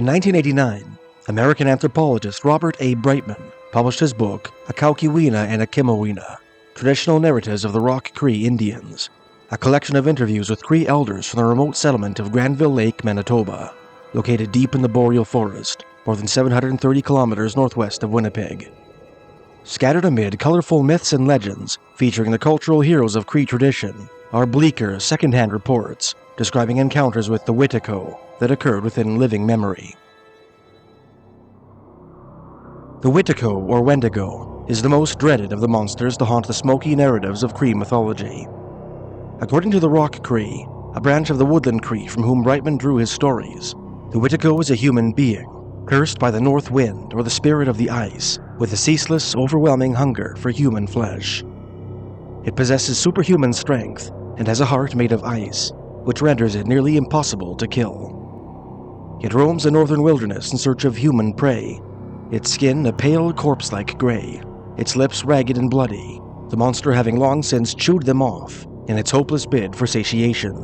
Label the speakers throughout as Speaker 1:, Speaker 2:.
Speaker 1: In 1989, American anthropologist Robert A. Brightman published his book Acaoohkiwina and Acimowina, Traditional Narratives of the Rock Cree Indians, a collection of interviews with Cree elders from the remote settlement of Granville Lake, Manitoba, located deep in the boreal forest, more than 730 kilometers northwest of Winnipeg. Scattered amid colorful myths and legends featuring the cultural heroes of Cree tradition are bleaker, second-hand reports describing encounters with the Wihtikow that occurred within living memory. The Wihtikow, or Wendigo, is the most dreaded of the monsters to haunt the smoky narratives of Cree mythology. According to the Rock Cree, a branch of the Woodland Cree from whom Brightman drew his stories, the Wihtikow is a human being, cursed by the north wind or the spirit of the ice, with a ceaseless, overwhelming hunger for human flesh. It possesses superhuman strength and has a heart made of ice, which renders it nearly impossible to kill. It roams the northern wilderness in search of human prey, its skin a pale corpse-like gray, its lips ragged and bloody, the monster having long since chewed them off in its hopeless bid for satiation.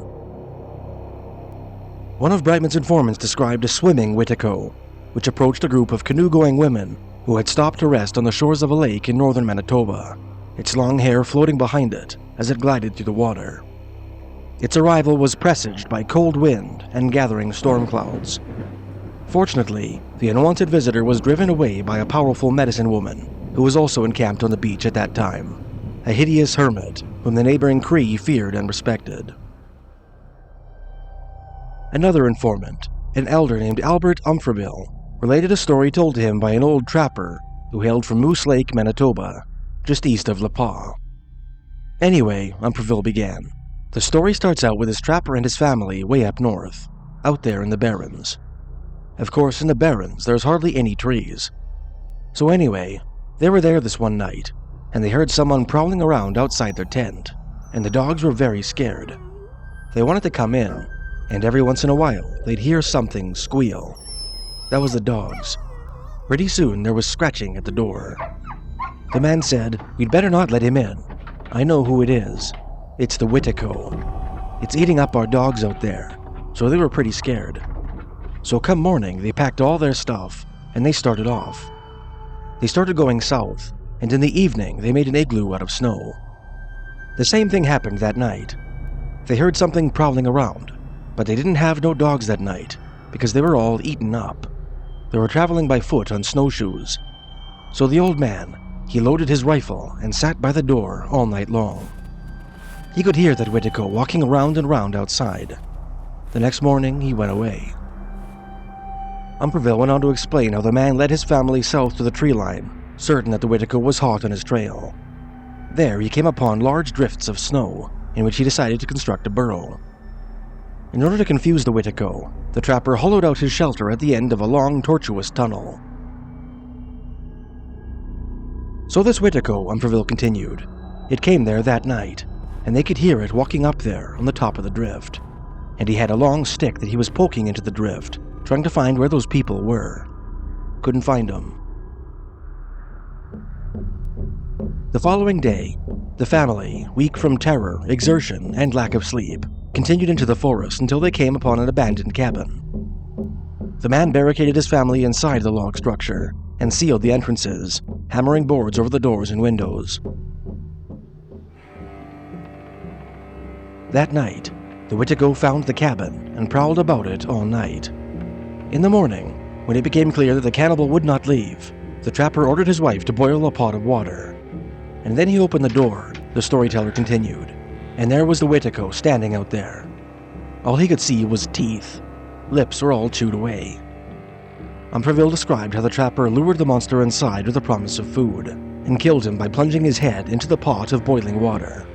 Speaker 1: One of Brightman's informants described a swimming Wihtikow, which approached a group of canoe-going women who had stopped to rest on the shores of a lake in northern Manitoba, its long hair floating behind it as it glided through the water. Its arrival was presaged by cold wind and gathering storm clouds. Fortunately, the unwanted visitor was driven away by a powerful medicine woman who was also encamped on the beach at that time, a hideous hermit whom the neighboring Cree feared and respected. Another informant, an elder named Albert Umfreville, related a story told to him by an old trapper who hailed from Moose Lake, Manitoba, just east of Le Pas. Anyway, Umfreville began, the story starts out with his trapper and his family way up north, out there in the Barrens. Of course, in the Barrens, there's hardly any trees. So anyway, they were there this one night, and they heard someone prowling around outside their tent, and the dogs were very scared. They wanted to come in, and every once in a while, they'd hear something squeal. That was the dogs. Pretty soon, there was scratching at the door. The man said, "We'd better not let him in. I know who it is. It's the Wihtikow. It's eating up our dogs out there," so they were pretty scared. So come morning, they packed all their stuff, and they started off. They started going south, and in the evening they made an igloo out of snow. The same thing happened that night. They heard something prowling around, but they didn't have no dogs that night, because they were all eaten up. They were traveling by foot on snowshoes. So the old man, he loaded his rifle and sat by the door all night long. He could hear that Wihtikow walking around and round outside. The next morning, he went away. Umfreville went on to explain how the man led his family south to the tree line, certain that the Wihtikow was hot on his trail. There, he came upon large drifts of snow, in which he decided to construct a burrow. In order to confuse the Wihtikow, the trapper hollowed out his shelter at the end of a long, tortuous tunnel. So this Wihtikow, Umfreville continued, it came there that night, and they could hear it walking up there on the top of the drift. And he had a long stick that he was poking into the drift, trying to find where those people were. Couldn't find them. The following day, the family, weak from terror, exertion, and lack of sleep, continued into the forest until they came upon an abandoned cabin. The man barricaded his family inside the log structure and sealed the entrances, hammering boards over the doors and windows. That night, the Wihtikow found the cabin and prowled about it all night. In the morning, when it became clear that the cannibal would not leave, the trapper ordered his wife to boil a pot of water. And then he opened the door, the storyteller continued, and there was the Wihtikow standing out there. All he could see was teeth. Lips were all chewed away. Umfreville described how the trapper lured the monster inside with a promise of food, and killed him by plunging his head into the pot of boiling water.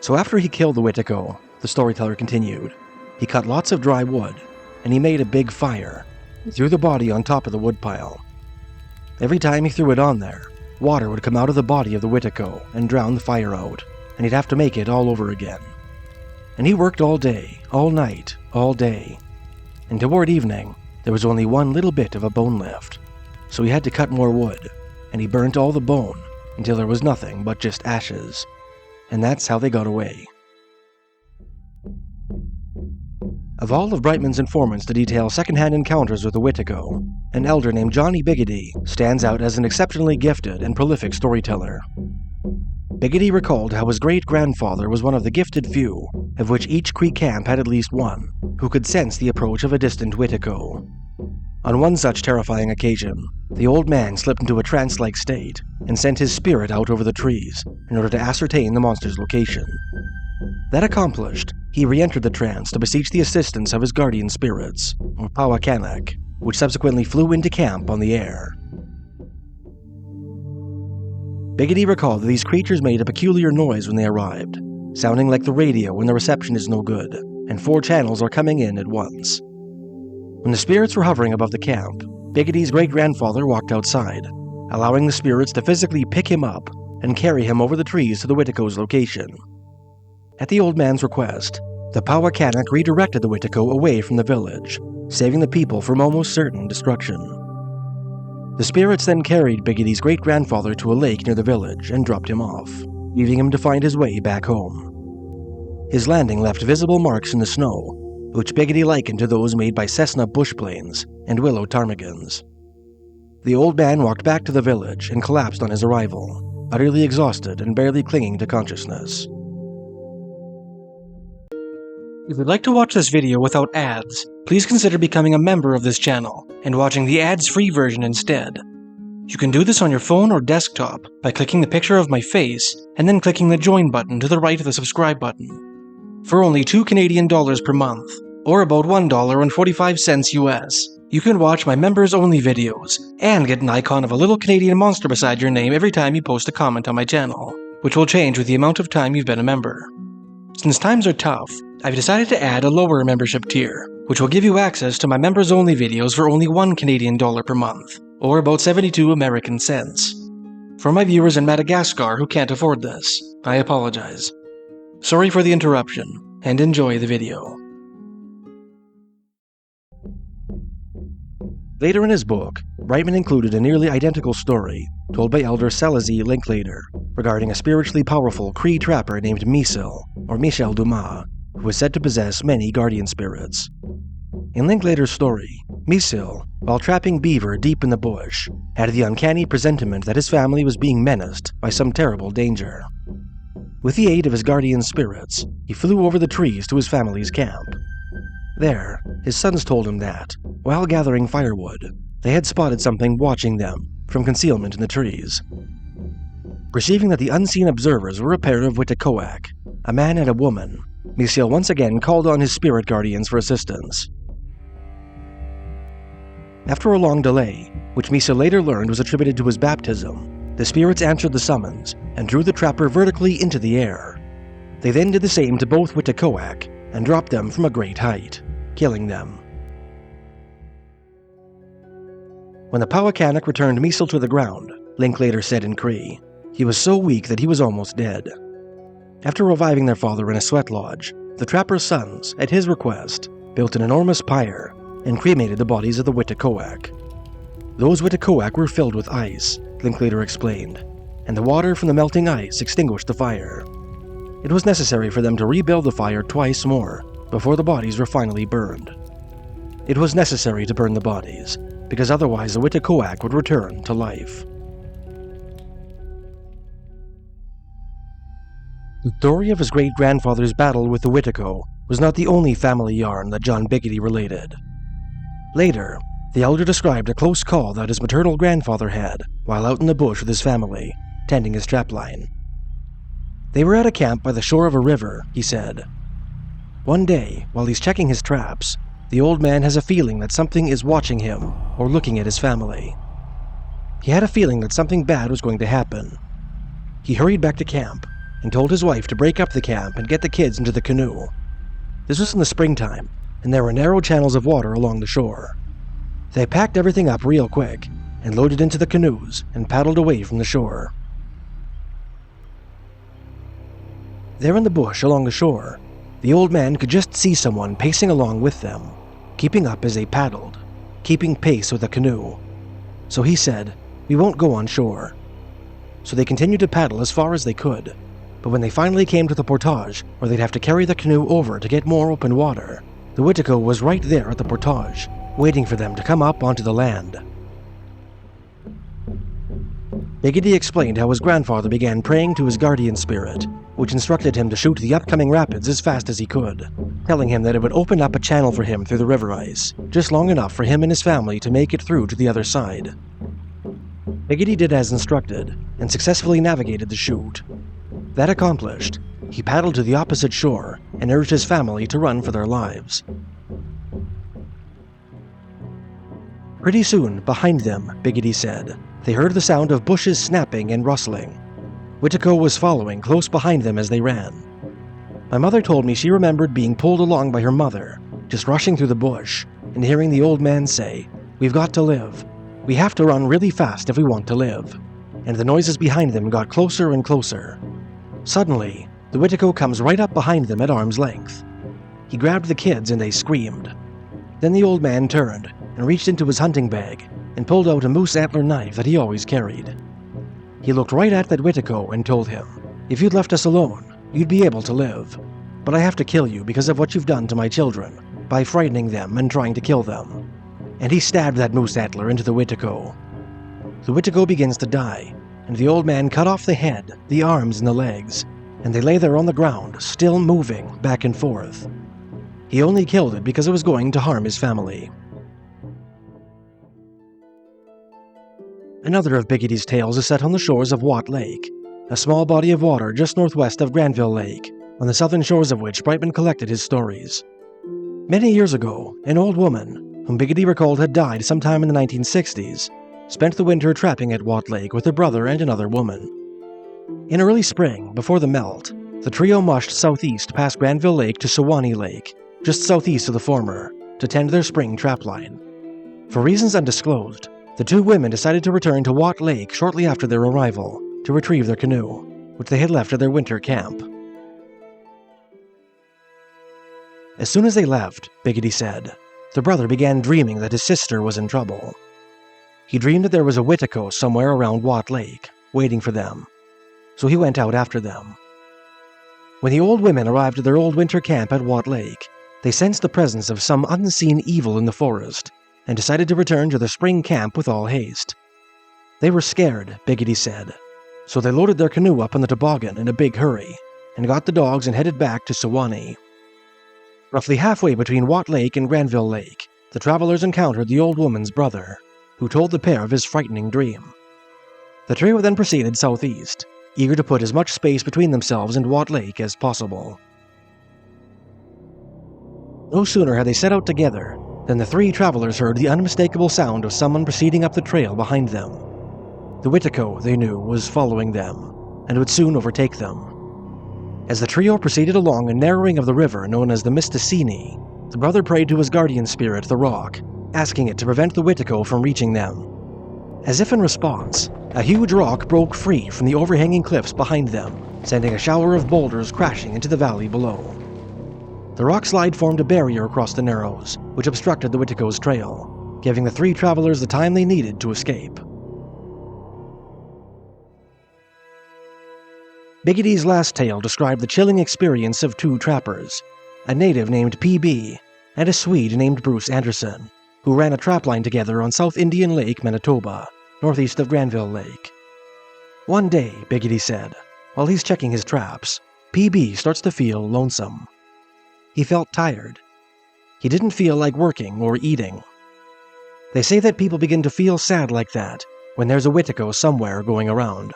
Speaker 1: So after he killed the Wihtikow, the storyteller continued, he cut lots of dry wood, and he made a big fire, and threw the body on top of the woodpile. Every time he threw it on there, water would come out of the body of the Wihtikow and drown the fire out, and he'd have to make it all over again. And he worked all day, all night, all day. And toward evening, there was only one little bit of a bone left, so he had to cut more wood, and he burnt all the bone until there was nothing but just ashes. And that's how they got away. Of all of Brightman's informants to detail second-hand encounters with the Wihtikow, an elder named Johnny Bighetty stands out as an exceptionally gifted and prolific storyteller. Bighetty recalled how his great-grandfather was one of the gifted few, of which each Cree camp had at least one, who could sense the approach of a distant Wihtikow. On one such terrifying occasion, the old man slipped into a trance-like state and sent his spirit out over the trees in order to ascertain the monster's location. That accomplished, he re-entered the trance to beseech the assistance of his guardian spirits, or Acaoohkiwina, which subsequently flew into camp on the air. Bighetty recalled that these creatures made a peculiar noise when they arrived, sounding like the radio when the reception is no good, and 4 channels are coming in at once. When the spirits were hovering above the camp, Bighetty's great-grandfather walked outside, allowing the spirits to physically pick him up and carry him over the trees to the Witikow's location. At the old man's request, the Acaoohkiwina redirected the Wihtikow away from the village, saving the people from almost certain destruction. The spirits then carried Bighetty's great-grandfather to a lake near the village and dropped him off, leaving him to find his way back home. His landing left visible marks in the snow, which Bighetty likened to those made by Cessna bush planes and willow ptarmigans. The old man walked back to the village and collapsed on his arrival, utterly exhausted and barely clinging to consciousness. If you'd like to watch this video without ads, please consider becoming a member of this channel and watching the ads-free version instead. You can do this on your phone or desktop by clicking the picture of my face and then clicking the join button to the right of the subscribe button. For only $2 Canadian per month, or about $1.45 US, you can watch my members-only videos and get an icon of a little Canadian monster beside your name every time you post a comment on my channel, which will change with the amount of time you've been a member. Since times are tough, I've decided to add a lower membership tier, which will give you access to my members-only videos for only $1 Canadian per month, or about 72 American cents. For my viewers in Madagascar who can't afford this, I apologize. Sorry for the interruption, and enjoy the video. Later in his book, Brightman included a nearly identical story told by Elder Selazee Linklater regarding a spiritually powerful Cree trapper named Misil, or Michel Dumas, who was said to possess many guardian spirits. In Linklater's story, Misil, while trapping beaver deep in the bush, had the uncanny presentiment that his family was being menaced by some terrible danger. With the aid of his guardian spirits, he flew over the trees to his family's camp. There, his sons told him that, while gathering firewood, they had spotted something watching them from concealment in the trees. Perceiving that the unseen observers were a pair of Wihtikow, a man and a woman, Misil once again called on his spirit guardians for assistance. After a long delay, which Misil later learned was attributed to his baptism, the spirits answered the summons and drew the trapper vertically into the air. They then did the same to both Wihtikow and dropped them from a great height, killing them. When the Acaoohkiwina returned Misil to the ground, Linklater said in Cree, he was so weak that he was almost dead. After reviving their father in a sweat lodge, the trapper's sons, at his request, built an enormous pyre and cremated the bodies of the Wihtikow. Those Wihtikow were filled with ice, Linklater explained, and the water from the melting ice extinguished the fire. It was necessary for them to rebuild the fire twice more before the bodies were finally burned. It was necessary to burn the bodies, because otherwise the Wihtikow would return to life. The story of his great-grandfather's battle with the Wihtikow was not the only family yarn that John Bighetty related. Later, the elder described a close call that his maternal grandfather had while out in the bush with his family, tending his trapline. They were at a camp by the shore of a river, he said. One day, while he's checking his traps, the old man has a feeling that something is watching him or looking at his family. He had a feeling that something bad was going to happen. He hurried back to camp and told his wife to break up the camp and get the kids into the canoe. This was in the springtime, and there were narrow channels of water along the shore. They packed everything up real quick and loaded into the canoes and paddled away from the shore. There in the bush along the shore, the old man could just see someone pacing along with them, keeping up as they paddled, keeping pace with the canoe. So he said, "We won't go on shore." So they continued to paddle as far as they could, but when they finally came to the portage where they'd have to carry the canoe over to get more open water, The Wihtikow was right there at the portage, waiting for them to come up onto the land. Bighetty explained how his grandfather began praying to his guardian spirit, which instructed him to shoot the upcoming rapids as fast as he could, telling him that it would open up a channel for him through the river ice, just long enough for him and his family to make it through to the other side. Bighetty did as instructed, and successfully navigated the chute. That accomplished, he paddled to the opposite shore and urged his family to run for their lives. Pretty soon, behind them, Bighetty said, they heard the sound of bushes snapping and rustling. Wihtikow was following close behind them as they ran. My mother told me she remembered being pulled along by her mother, just rushing through the bush, and hearing the old man say, "We've got to live. We have to run really fast if we want to live." And the noises behind them got closer and closer. Suddenly, the Wihtikow comes right up behind them at arm's length. He grabbed the kids and they screamed. Then the old man turned and reached into his hunting bag and pulled out a moose antler knife that he always carried. He looked right at that Wihtikow and told him, "If you'd left us alone, you'd be able to live. But I have to kill you because of what you've done to my children, by frightening them and trying to kill them." And he stabbed that moose antler into the Wihtikow. The Wihtikow begins to die, and the old man cut off the head, the arms, and the legs, and they lay there on the ground, still moving back and forth. He only killed it because it was going to harm his family. Another of Bighetty's tales is set on the shores of Watt Lake, a small body of water just northwest of Granville Lake, on the southern shores of which Brightman collected his stories. Many years ago, an old woman, whom Bighetty recalled had died sometime in the 1960s, spent the winter trapping at Watt Lake with her brother and another woman. In early spring, before the melt, the trio mushed southeast past Granville Lake to Sewanee Lake, just southeast of the former, to tend their spring trapline. For reasons undisclosed, the two women decided to return to Watt Lake shortly after their arrival to retrieve their canoe, which they had left at their winter camp. As soon as they left, Bighetty said, the brother began dreaming that his sister was in trouble. He dreamed that there was a Wihtikow somewhere around Watt Lake, waiting for them, so he went out after them. When the old women arrived at their old winter camp at Watt Lake, they sensed the presence of some unseen evil in the forest, and decided to return to their spring camp with all haste. They were scared, Bighetty said, so they loaded their canoe up on the toboggan in a big hurry, and got the dogs and headed back to Sewanee. Roughly halfway between Watt Lake and Granville Lake, the travelers encountered the old woman's brother, who told the pair of his frightening dream. The trio then proceeded southeast, eager to put as much space between themselves and Watt Lake as possible. No sooner had they set out together than the three travelers heard the unmistakable sound of someone proceeding up the trail behind them. The Wihtikow, they knew, was following them, and would soon overtake them. As the trio proceeded along a narrowing of the river known as the Mistassini, the brother prayed to his guardian spirit, the Rock, asking it to prevent the Wihtikow from reaching them. As if in response, a huge rock broke free from the overhanging cliffs behind them, sending a shower of boulders crashing into the valley below. The rock slide formed a barrier across the narrows, which obstructed the Witikow's trail, giving the three travelers the time they needed to escape. Bighetty's last tale described the chilling experience of two trappers, a native named P.B. and a Swede named Bruce Anderson, who ran a trapline together on South Indian Lake, Manitoba, northeast of Granville Lake. One day, Bighetty said, while he's checking his traps, P.B. starts to feel lonesome. He felt tired. He didn't feel like working or eating. They say that people begin to feel sad like that when there's a Wihtikow somewhere going around.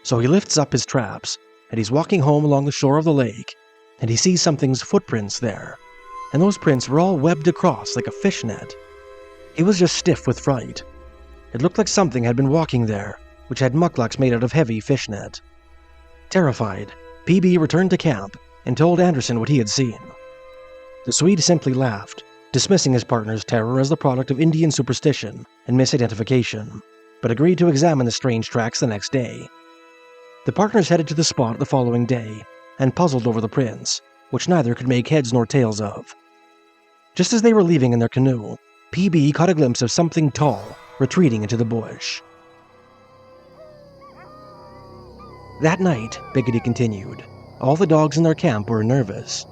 Speaker 1: So he lifts up his traps, and he's walking home along the shore of the lake, and he sees something's footprints there, and those prints were all webbed across like a fishnet. He was just stiff with fright. It looked like something had been walking there, which had mucklucks made out of heavy fishnet. Terrified, P.B. returned to camp and told Anderson what he had seen. The Swede simply laughed, dismissing his partner's terror as the product of Indian superstition and misidentification, but agreed to examine the strange tracks the next day. The partners headed to the spot the following day and puzzled over the prints, which neither could make heads nor tails of. Just as they were leaving in their canoe, P.B. caught a glimpse of something tall retreating into the bush. That night, Bighetty continued, all the dogs in their camp were nervous.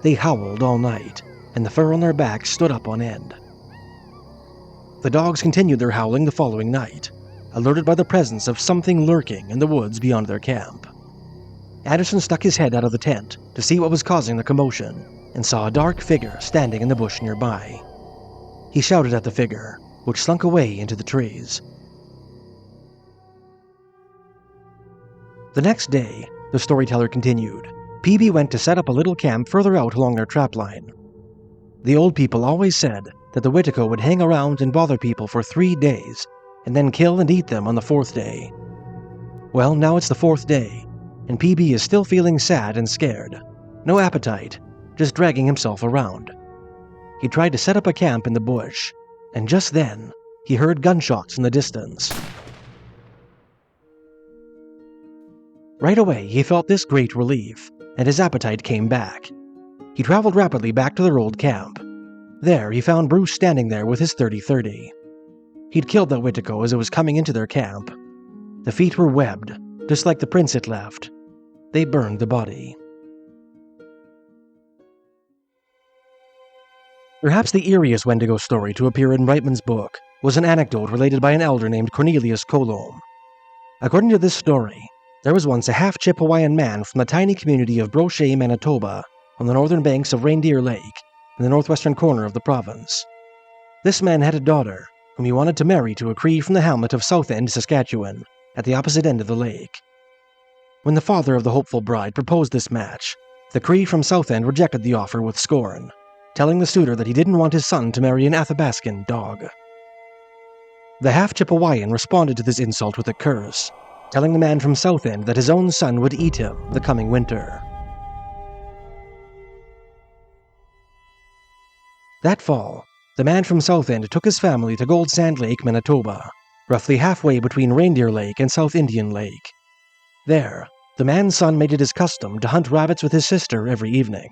Speaker 1: They howled all night, and the fur on their backs stood up on end. The dogs continued their howling the following night, alerted by the presence of something lurking in the woods beyond their camp. Anderson stuck his head out of the tent to see what was causing the commotion and saw a dark figure standing in the bush nearby. He shouted at the figure, which slunk away into the trees. The next day, the storyteller continued, PB went to set up a little camp further out along their trapline. The old people always said that the Wihtikow would hang around and bother people for 3 days, and then kill and eat them on the 4th day. Well, now it's the 4th day, and PB is still feeling sad and scared. No appetite, just dragging himself around. He tried to set up a camp in the bush, and just then, he heard gunshots in the distance. Right away, he felt this great relief, and his appetite came back. He traveled rapidly back to their old camp. There, he found Bruce standing there with his .30-30. He'd killed that Wihtikow as it was coming into their camp. The feet were webbed, just like the prints it left. They burned the body. Perhaps the eeriest Wendigo story to appear in Brightman's book was an anecdote related by an elder named Cornelius Colomb. According to this story, there was once a half-Chippewayan man from the tiny community of Brochet, Manitoba, on the northern banks of Reindeer Lake, in the northwestern corner of the province. This man had a daughter, whom he wanted to marry to a Cree from the hamlet of South End, Saskatchewan, at the opposite end of the lake. When the father of the hopeful bride proposed this match, the Cree from South End rejected the offer with scorn, telling the suitor that he didn't want his son to marry an Athabascan dog. The half-Chippewayan responded to this insult with a curse, telling the man from South End that his own son would eat him the coming winter. That fall, the man from South End took his family to Gold Sand Lake, Manitoba, roughly halfway between Reindeer Lake and South Indian Lake. There, the man's son made it his custom to hunt rabbits with his sister every evening.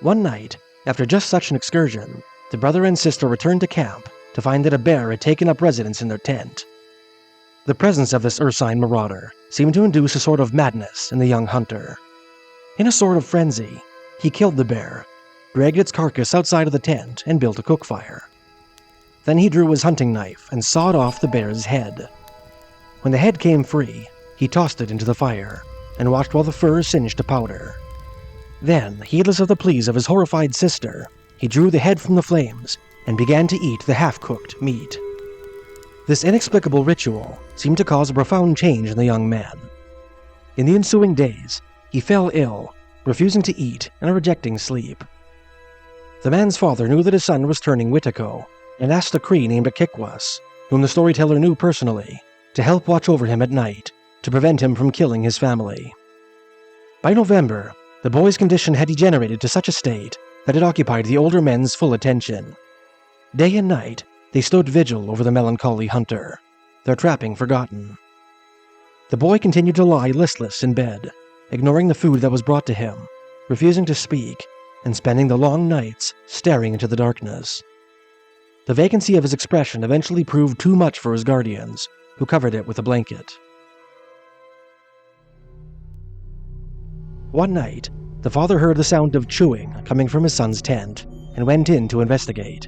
Speaker 1: One night, after just such an excursion, the brother and sister returned to camp to find that a bear had taken up residence in their tent. The presence of this ursine marauder seemed to induce a sort of madness in the young hunter. In a sort of frenzy, he killed the bear, dragged its carcass outside of the tent, and built a cook fire. Then he drew his hunting knife and sawed off the bear's head. When the head came free, he tossed it into the fire and watched while the fur singed to powder. Then, heedless of the pleas of his horrified sister, he drew the head from the flames and began to eat the half-cooked meat. This inexplicable ritual seemed to cause a profound change in the young man. In the ensuing days, he fell ill, refusing to eat and rejecting sleep. The man's father knew that his son was turning Wihtikow and asked a Cree named Acaoohkiwina, whom the storyteller knew personally, to help watch over him at night to prevent him from killing his family. By November, the boy's condition had degenerated to such a state that it occupied the older men's full attention. Day and night, they stood vigil over the melancholy hunter, their trapping forgotten. The boy continued to lie listless in bed, ignoring the food that was brought to him, refusing to speak, and spending the long nights staring into the darkness. The vacancy of his expression eventually proved too much for his guardians, who covered it with a blanket. One night, the father heard the sound of chewing coming from his son's tent and went in to investigate.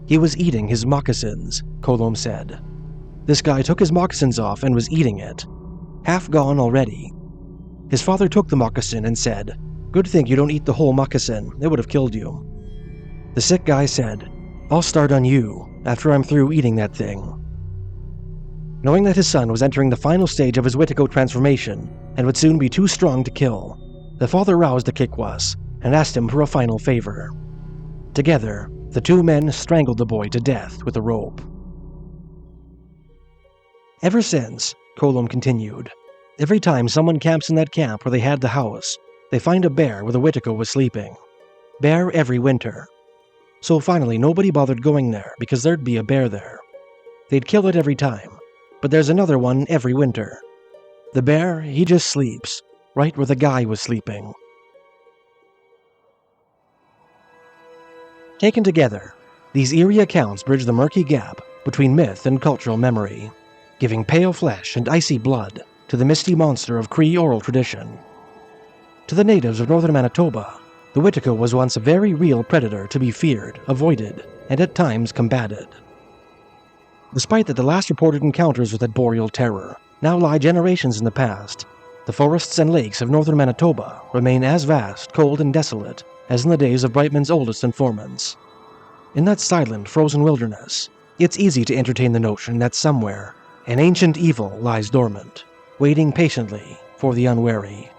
Speaker 1: He was eating his moccasins, Colomb said. This guy took his moccasins off and was eating it, half gone already. His father took the moccasin and said, "Good thing you don't eat the whole moccasin, it would have killed you." The sick guy said, "I'll start on you after I'm through eating that thing." Knowing that his son was entering the final stage of his Wihtikow transformation and would soon be too strong to kill, the father roused Acaoohkiwina and asked him for a final favor. Together, the two men strangled the boy to death with a rope. Ever since, Colomb continued, every time someone camps in that camp where they had the house, they find a bear where the Wihtikow was sleeping. Bear every winter. So finally nobody bothered going there because there'd be a bear there. They'd kill it every time, but there's another one every winter. The bear, he just sleeps, right where the guy was sleeping. Taken together, these eerie accounts bridge the murky gap between myth and cultural memory, giving pale flesh and icy blood to the misty monster of Cree oral tradition. To the natives of northern Manitoba, The Wihtikow was once a very real predator to be feared, avoided, and at times combated. Despite that the last reported encounters with that boreal terror now lie generations in the past, the forests and lakes of northern Manitoba remain as vast, cold, and desolate as in the days of Brightman's oldest informants. In that silent, frozen wilderness, it's easy to entertain the notion that somewhere, an ancient evil lies dormant, waiting patiently for the unwary.